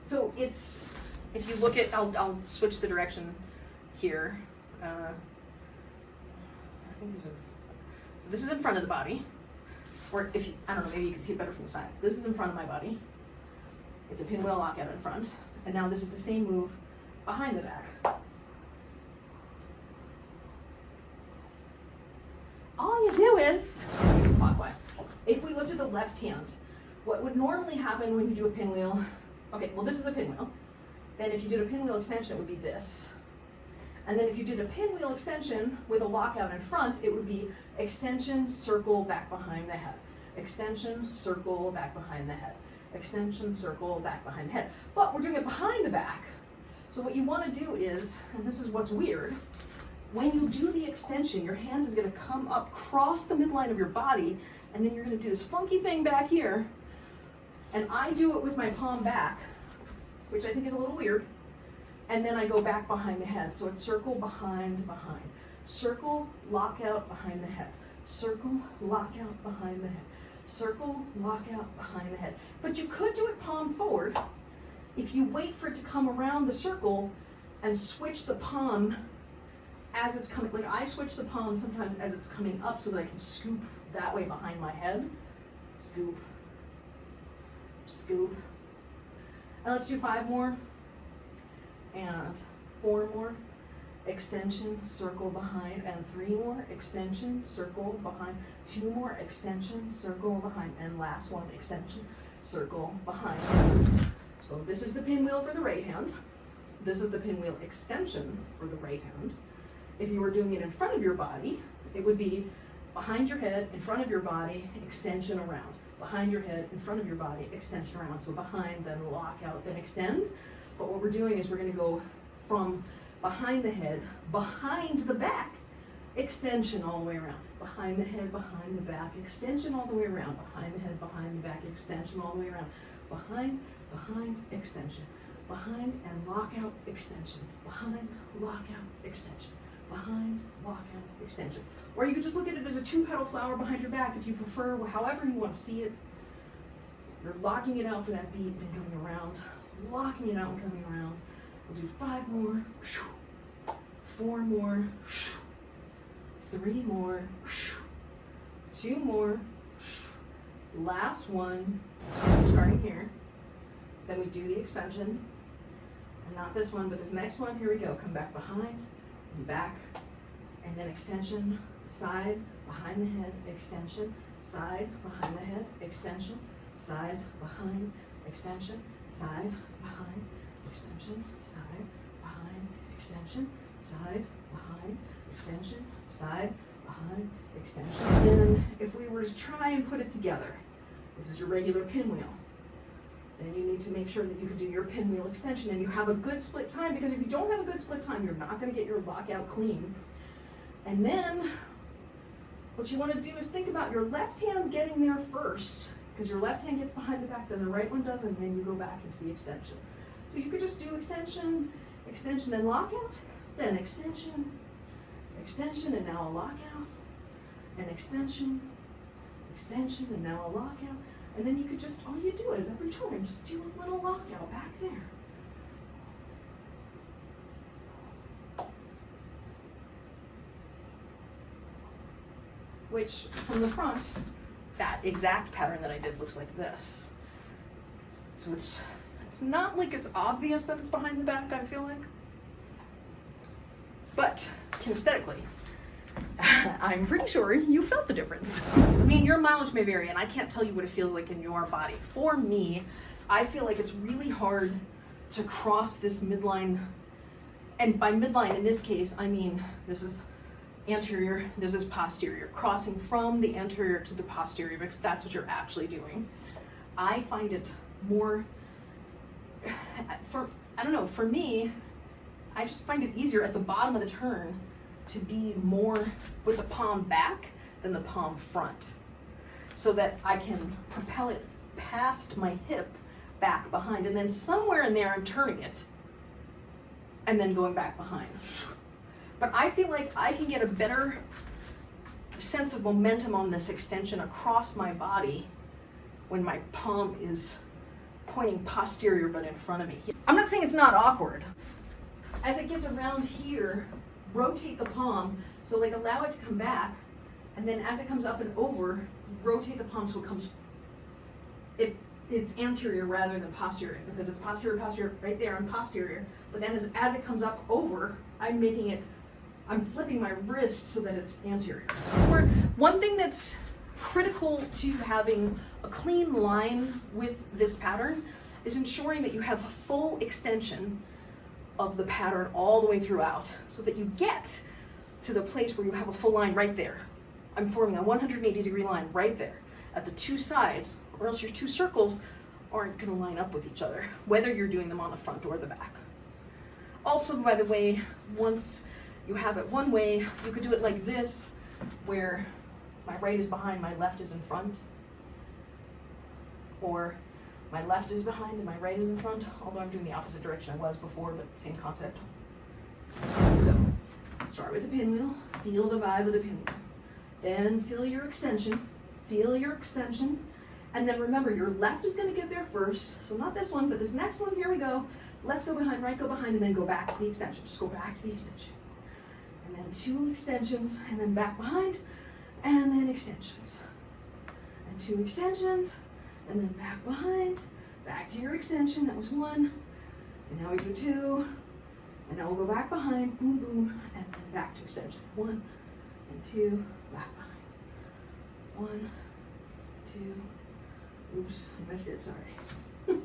So it's, if you look at, I'll switch the direction here. I think this is, so this is in front of the body. Or if you, I don't know, maybe you can see it better from the side. So this is in front of my body. It's a pinwheel lockout in front. And now this is the same move behind the back. All you do is clockwise. If we looked at the left hand, what would normally happen when you do a pinwheel, okay, well this is a pinwheel. Then if you did a pinwheel extension, it would be this. And then if you did a pinwheel extension with a lockout in front, it would be extension, circle, back behind the head. Extension, circle, back behind the head. Extension, circle, back behind the head. But we're doing it behind the back. So what you want to do is, and this is what's weird, when you do the extension, your hand is going to come up, cross the midline of your body, and then you're going to do this funky thing back here. And I do it with my palm back, which I think is a little weird. And then I go back behind the head. So it's circle, behind, behind. Circle, lockout, behind the head. Circle, lockout, behind the head. Circle, lockout, behind the head. But you could do it palm forward if you wait for it to come around the circle and switch the palm as it's coming. Like I switch the palm sometimes as it's coming up so that I can scoop that way behind my head. Scoop, scoop. And let's do 5 more. And 4 more, extension, circle behind, and 3 more, extension, circle behind, 2 more, extension, circle behind, and last one, extension, circle behind. So this is the pinwheel for the right hand. This is the pinwheel extension for the right hand. If you were doing it in front of your body, it would be behind your head, in front of your body, extension around. Behind your head, in front of your body, extension around. So behind, then lock out, then extend. But what we're doing is we're going to go from behind the head, behind the back, extension all the way around. Behind the head, behind the back, extension all the way around. Behind the head, behind the back, extension all the way around. Behind, behind, extension. Behind and lock out, extension. Behind, lock out, extension. Behind, lock out, extension. Or you could just look at it as a 2-petal flower behind your back if you prefer, however you want to see it. You're locking it out for that beat, then coming around. Locking it out and coming around. We'll do 5 more, 4 more, 3 more, 2 more, last one, starting here. Then we do the extension, and not this one, but this next one. Here we go. Come back behind, and back, and then extension, side, behind the head, extension, side, behind the head, extension, side, behind, extension, side, behind, extension, side, behind, extension, side, behind, extension, side, behind, extension. And if we were to try and put it together, this is your regular pinwheel. Then you need to make sure that you can do your pinwheel extension and you have a good split time, because if you don't have a good split time, you're not going to get your lockout clean. And then what you want to do is think about your left hand getting there first, because your left hand gets behind the back, then the right one does, and then you go back into the extension. So you could just do extension, extension, then lockout, then extension, extension, and now a lockout, and extension, extension, and now a lockout. And then you could just, all you do is every time, just do a little lockout back there. Which, from the front, that exact pattern that I did looks like this. So it's not like it's obvious that it's behind the back, I feel like. But kinesthetically, I'm pretty sure you felt the difference. I mean, your mileage may vary, and I can't tell you what it feels like in your body. For me, I feel like it's really hard to cross this midline. And by midline, in this case, I mean, this is anterior, this is posterior, crossing from the anterior to the posterior, because that's what you're actually doing. I find it more, I don't know, for me, I just find it easier at the bottom of the turn to be more with the palm back than the palm front, so that I can propel it past my hip, back behind, and then somewhere in there I'm turning it and then going back behind. But I feel like I can get a better sense of momentum on this extension across my body when my palm is pointing posterior but in front of me. I'm not saying it's not awkward. As it gets around here, rotate the palm, so like allow it to come back, and then as it comes up and over, rotate the palm so it comes, it's anterior rather than posterior, because it's posterior, right there, I'm posterior, but then as it comes up over, I'm flipping my wrist so that it's anterior. One thing that's critical to having a clean line with this pattern is ensuring that you have full extension of the pattern all the way throughout, so that you get to the place where you have a full line right there. I'm forming a 180-degree line right there at the two sides, or else your two circles aren't going to line up with each other, whether you're doing them on the front or the back. Also, by the way, once you have it one way, you could do it like this, where my right is behind, my left is in front, or my left is behind and my right is in front, although I'm doing the opposite direction I was before, but same concept. So, start with the pinwheel, feel the vibe of the pinwheel. Then feel your extension, and then remember your left is gonna get there first, so not this one, but this next one, here we go. Left go behind, right go behind, and then go back to the extension. Just go back to the extension. And then 2 extensions, and then back behind, and then extensions. And 2 extensions, and then back behind, back to your extension, that was 1, and now we do 2, and now we'll go back behind, boom, boom, and then back to extension, 1 and 2, back behind, 1, 2, oops, I missed it, sorry.